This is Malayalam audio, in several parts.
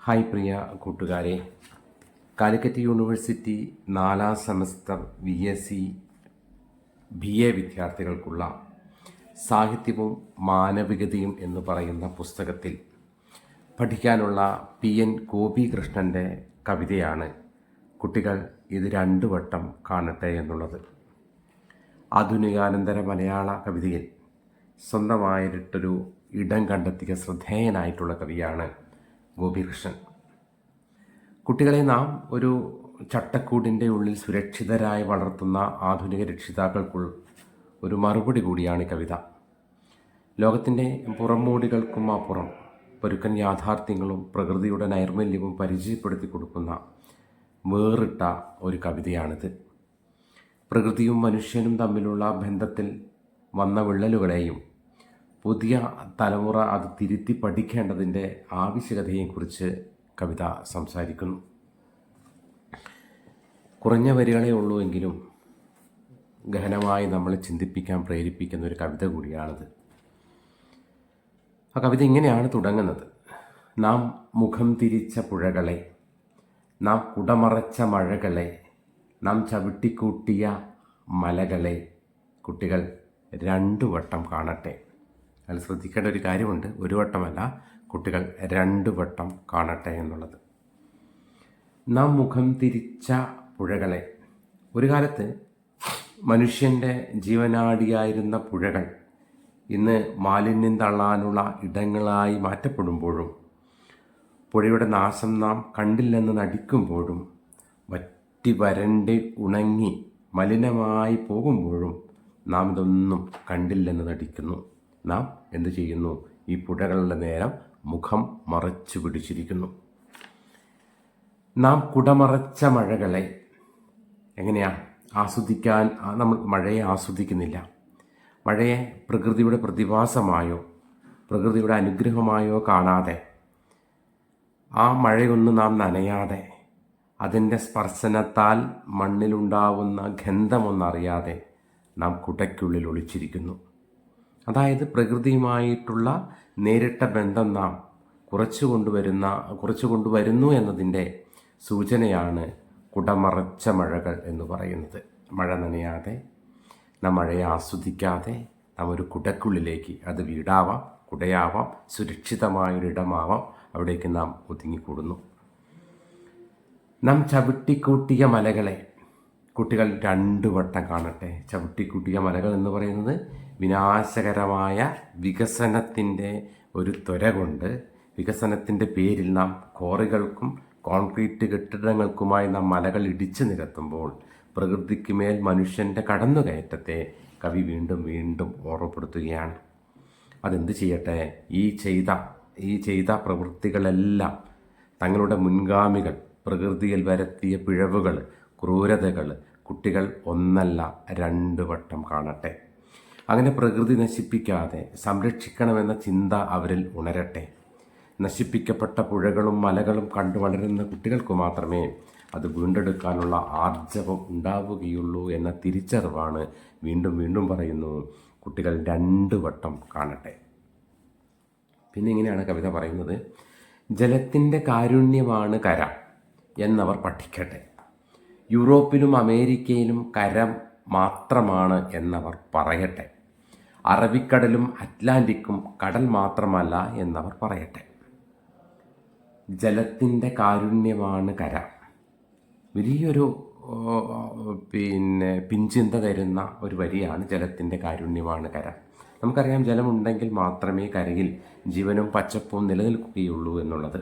ഹായ് പ്രിയ കൂട്ടുകാരെ, Calicut university 4ാം semester BSc BA വിദ്യാർത്ഥികൾക്കുള്ള സാഹിത്യവും മാനവികതയും എന്ന് പറയുന്ന പുസ്തകത്തിൽ പഠിക്കാനുള്ള PN ഗോപികൃഷ്ണൻ്റെ കവിതയാണ് കുട്ടികൾ ഇത് 2 വട്ടം കാണട്ടെ എന്നുള്ളത്. ആധുനികാനന്തര മലയാള കവിതയിൽ സ്വന്തമായിട്ടൊരു ഇടം കണ്ടെത്തിയ ശ്രദ്ധേയനായിട്ടുള്ള കവിയാണ് ഗോപികൃഷ്ണൻ. കുട്ടികളെ നാം ഒരു ചട്ടക്കൂടിൻ്റെ ഉള്ളിൽ സുരക്ഷിതരായി വളർത്തുന്ന ആധുനിക രക്ഷിതാക്കൾക്കുള്ള ഒരു മറുപടി കൂടിയാണ് ഈ കവിത. ലോകത്തിൻ്റെ പുറംമൂടികൾക്കും അപ്പുറം പരുക്കൻ യാഥാർത്ഥ്യങ്ങളും പ്രകൃതിയുടെ നൈർമല്യവും പരിചയപ്പെടുത്തി കൊടുക്കുന്ന വേറിട്ട ഒരു കവിതയാണിത്. പ്രകൃതിയും മനുഷ്യനും തമ്മിലുള്ള ബന്ധത്തിൽ വന്ന വിള്ളലുകളെയും പുതിയ തലമുറ അത് തിരുത്തി പഠിക്കേണ്ടതിൻ്റെ ആവശ്യകതയെക്കുറിച്ച് കവിത സംസാരിക്കുന്നു. കുറഞ്ഞ വരികളേ ഉള്ളൂ എങ്കിലും ഗഹനമായി നമ്മളെ ചിന്തിപ്പിക്കാൻ പ്രേരിപ്പിക്കുന്ന ഒരു കവിത കൂടിയാണിത്. ആ കവിത ഇങ്ങനെയാണ് തുടങ്ങുന്നത്. നാം മുഖം തിരിച്ച പുഴകളെ, നാം കുടമറച്ച മഴകളെ, നാം ചവിട്ടിക്കൂട്ടിയ മലകളെ കുട്ടികൾ 2 വട്ടം കാണട്ടെ. അതിൽ ശ്രദ്ധിക്കേണ്ട ഒരു കാര്യമുണ്ട്, 1 വട്ടമല്ല, കുട്ടികൾ 2 വട്ടം കാണട്ടെ എന്നുള്ളത്. നാം മുഖം തിരിച്ച പുഴകളെ. ഒരു കാലത്ത് മനുഷ്യൻ്റെ ജീവനാഡിയായിരുന്ന പുഴകൾ ഇന്ന് മാലിന്യം തള്ളാനുള്ള ഇടങ്ങളായി മാറ്റപ്പെടുമ്പോഴും പുഴയുടെ നാശം നാം കണ്ടില്ലെന്ന് നടിക്കുമ്പോഴും വറ്റി വരണ്ട് ഉണങ്ങി മലിനമായി പോകുമ്പോഴും നാം ഇതൊന്നും കണ്ടില്ലെന്ന് നടിക്കുന്നു. നാം എന്തു ചെയ്യുന്നു? ഈ പുഴകളുടെ നേരം മുഖം മറച്ചു പിടിച്ചിരിക്കുന്നു. നാം കുടമറച്ച മഴകളെ എങ്ങനെയാണ് ആസ്വദിക്കാൻ? നമ്മൾ മഴയെ ആസ്വദിക്കുന്നില്ല. മഴയെ പ്രകൃതിയുടെ പ്രതിഭാസമായോ പ്രകൃതിയുടെ അനുഗ്രഹമായോ കാണാതെ, ആ മഴയൊന്നും നാം നനയാതെ, അതിൻ്റെ സ്പർശനത്താൽ മണ്ണിലുണ്ടാവുന്ന ഗന്ധമൊന്നറിയാതെ നാം കുടയ്ക്കുള്ളിൽ ഒളിച്ചിരിക്കുന്നു. അതായത് പ്രകൃതിയുമായിട്ടുള്ള നേരിട്ട ബന്ധം നാം കുറച്ചു കൊണ്ടുവരുന്നു എന്നതിൻ്റെ സൂചനയാണ് കുടമറച്ച മഴകൾ എന്ന് പറയുന്നത്. മഴ നനയാതെ, നാം മഴയെ ആസ്വദിക്കാതെ നാം ഒരു കുടയ്ക്കുള്ളിലേക്ക്, അത് വീടാവാം, കുടയാവാം, സുരക്ഷിതമായൊരിടമാവാം, അവിടേക്ക് നാം ഒതുങ്ങിക്കൂടുന്നു. നാം ചവിട്ടിക്കൂട്ടിയ മലകളെ കുട്ടികൾ 2 വട്ടം കാണട്ടെ. ചവിട്ടിക്കൂട്ടിയ മലകൾ എന്ന് പറയുന്നത് വിനാശകരമായ വികസനത്തിൻ്റെ ഒരു ത്വര കൊണ്ട്, വികസനത്തിൻ്റെ പേരിൽ നാം ക്വാറികൾക്കും കോൺക്രീറ്റ് കെട്ടിടങ്ങൾക്കുമായി നാം മലകൾ ഇടിച്ചു നിരത്തുമ്പോൾ പ്രകൃതിക്ക് മേൽ മനുഷ്യൻ്റെ കടന്നുകയറ്റത്തെ കവി വീണ്ടും വീണ്ടും ഓർമ്മപ്പെടുത്തുകയാണ്. അതെന്ത് ചെയ്യട്ടെ? ഈ ചെയ്ത പ്രവൃത്തികളെല്ലാം തങ്ങളുടെ മുൻഗാമികൾ പ്രകൃതിയിൽ വരുത്തിയ പിഴവുകൾ, ക്രൂരതകൾ കുട്ടികൾ 1 അല്ല 2 വട്ടം കാണട്ടെ. അങ്ങനെ പ്രകൃതി നശിപ്പിക്കാതെ സംരക്ഷിക്കണമെന്ന ചിന്ത അവരിൽ ഉണരട്ടെ. നശിപ്പിക്കപ്പെട്ട പുഴകളും മലകളും കണ്ടു വളരുന്ന കുട്ടികൾക്ക് മാത്രമേ അത് വീണ്ടെടുക്കാനുള്ള ആർജവം ഉണ്ടാവുകയുള്ളൂ എന്ന തിരിച്ചറിവാണ് വീണ്ടും വീണ്ടും പറയുന്നു കുട്ടികൾ 2 വട്ടം കാണട്ടെ. പിന്നെ ഇങ്ങനെയാണ് കവിത പറയുന്നത്. ജലത്തിൻ്റെ കാരുണ്യമാണ് കര എന്നവർ പഠിക്കട്ടെ. യൂറോപ്പിലും അമേരിക്കയിലും കര മാത്രമാണ് എന്നവർ പറയട്ടെ. അറബിക്കടലും അറ്റ്ലാന്റിക്കും കടൽ മാത്രമല്ല എന്നവർ പറയട്ടെ. ജലത്തിൻ്റെ കാരുണ്യമാണ് കര. വലിയൊരു പിൻചിന്ത തരുന്ന ഒരു വരിയാണ് ജലത്തിൻ്റെ കാരുണ്യമാണ് കര. നമുക്കറിയാം, ജലമുണ്ടെങ്കിൽ മാത്രമേ കരയിൽ ജീവനും പച്ചപ്പും നിലനിൽക്കുകയുള്ളൂ എന്നുള്ളത്.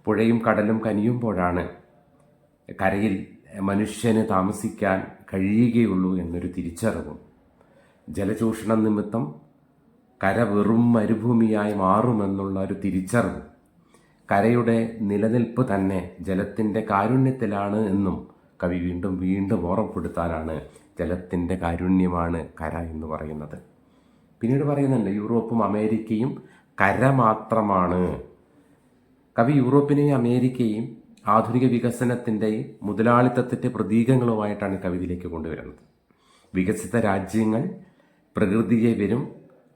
പുഴയും കടലും കനിയുമ്പോഴാണ് കരയിൽ മനുഷ്യന് താമസിക്കാൻ കഴിയുകയുള്ളൂ എന്നൊരു തിരിച്ചറിവും, ജലചൂഷണം നിമിത്തം കര വെറും മരുഭൂമിയായി മാറുമെന്നുള്ള ഒരു തിരിച്ചറിവും, കരയുടെ നിലനിൽപ്പ് തന്നെ ജലത്തിൻ്റെ കാരുണ്യത്തിലാണ് എന്നും കവി വീണ്ടും വീണ്ടും ഓർമ്മപ്പെടുത്താനാണ് ജലത്തിൻ്റെ കാരുണ്യമാണ് കര എന്ന് പറയുന്നത്. പിന്നീട് പറയുന്നുണ്ട്, യൂറോപ്പും അമേരിക്കയും കര മാത്രമാണ്. കവി യൂറോപ്പിനെയും അമേരിക്കയും ആധുനിക വികസനത്തിൻ്റെയും മുതലാളിത്തത്തിൻ്റെ പ്രതീകങ്ങളുമായിട്ടാണ് കവിതയിലേക്ക് കൊണ്ടുവരുന്നത്. വികസിത രാജ്യങ്ങൾ പ്രകൃതിയെ വരും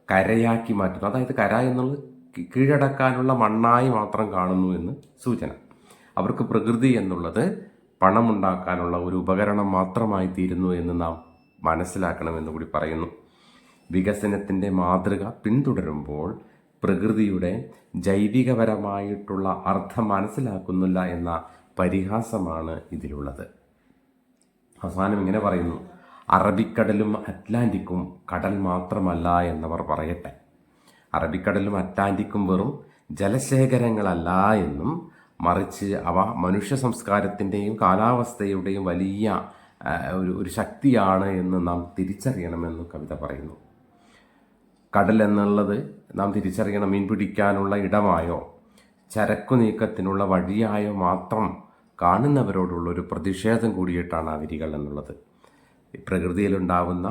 കരയാക്കി മാറ്റുന്നു. അതായത് കര എന്നുള്ളത് കീഴടക്കാനുള്ള മണ്ണായി മാത്രം കാണുന്നു എന്ന് സൂചന. അവർക്ക് പ്രകൃതി എന്നുള്ളത് പണമുണ്ടാക്കാനുള്ള ഒരു ഉപകരണം മാത്രമായി തീരുന്നു എന്ന് നാം മനസ്സിലാക്കണമെന്ന് കൂടി പറയുന്നു. വികസനത്തിൻ്റെ മാതൃക പിന്തുടരുമ്പോൾ പ്രകൃതിയുടെ ജൈവികപരമായിട്ടുള്ള അർത്ഥം മനസ്സിലാക്കുന്നില്ല എന്ന പരിഹാസമാണ് ഇതിലുള്ളത്. അവസാനം ഇങ്ങനെ പറയുന്നു: അറബിക്കടലും അറ്റ്ലാന്റിക്കും കടൽ മാത്രമല്ല എന്നവർ പറയട്ടെ. അറബിക്കടലും അറ്റ്ലാന്റിക്കും വെറും ജലശേഖരങ്ങളല്ല എന്നും, മറിച്ച് അവ മനുഷ്യ സംസ്കാരത്തിൻ്റെയും കാലാവസ്ഥയുടെയും വലിയ ഒരു ശക്തിയാണ് എന്ന് നാം തിരിച്ചറിയണമെന്ന് കവിത പറയുന്നു. കടൽ എന്നുള്ളത് നാം തിരിച്ചറിയണം മീൻ പിടിക്കാനുള്ള ഇടമായോ ചരക്കു നീക്കത്തിനുള്ള വഴിയായോ മാത്രം കാണുന്നവരോടുള്ളൊരു പ്രതിഷേധം കൂടിയിട്ടാണ് ആ വരികൾ എന്നുള്ളത്. പ്രകൃതിയിലുണ്ടാവുന്ന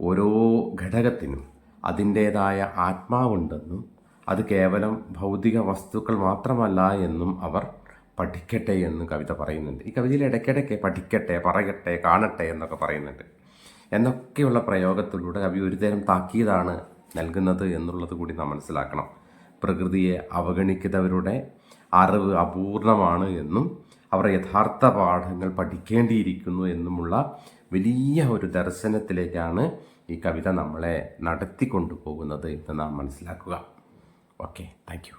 ഓരോ ഘടകത്തിനും അതിൻ്റേതായ ആത്മാവുണ്ടെന്നും അത് കേവലം ഭൗതിക വസ്തുക്കൾ മാത്രമല്ല എന്നും അവർ പഠിക്കട്ടെ എന്ന് കവിത പറയുന്നുണ്ട്. ഈ കവിതയിൽ ഇടയ്ക്കിടയ്ക്ക് പഠിക്കട്ടെ, പറയട്ടെ, കാണട്ടെ എന്നൊക്കെ പറയുന്നുണ്ട്. എന്നൊക്കെയുള്ള പ്രയോഗത്തിലൂടെ കവി ഒരുതരം താക്കീതാണ് നൽകുന്നത് എന്നുള്ളത് കൂടി നാം മനസ്സിലാക്കണം. പ്രകൃതിയെ അവഗണിക്കുന്നവരുടെ അറിവ് അപൂർണമാണ് എന്നും അവർ യഥാർത്ഥ പാഠങ്ങൾ പഠിക്കേണ്ടിയിരിക്കുന്നു എന്നുമുള്ള വലിയ ഒരു ദർശനത്തിലേക്കാണ് ഈ കവിത നമ്മളെ നടത്തിക്കൊണ്ടു പോകുന്നത് എന്ന് നാം മനസ്സിലാക്കുക. Okay, thank you.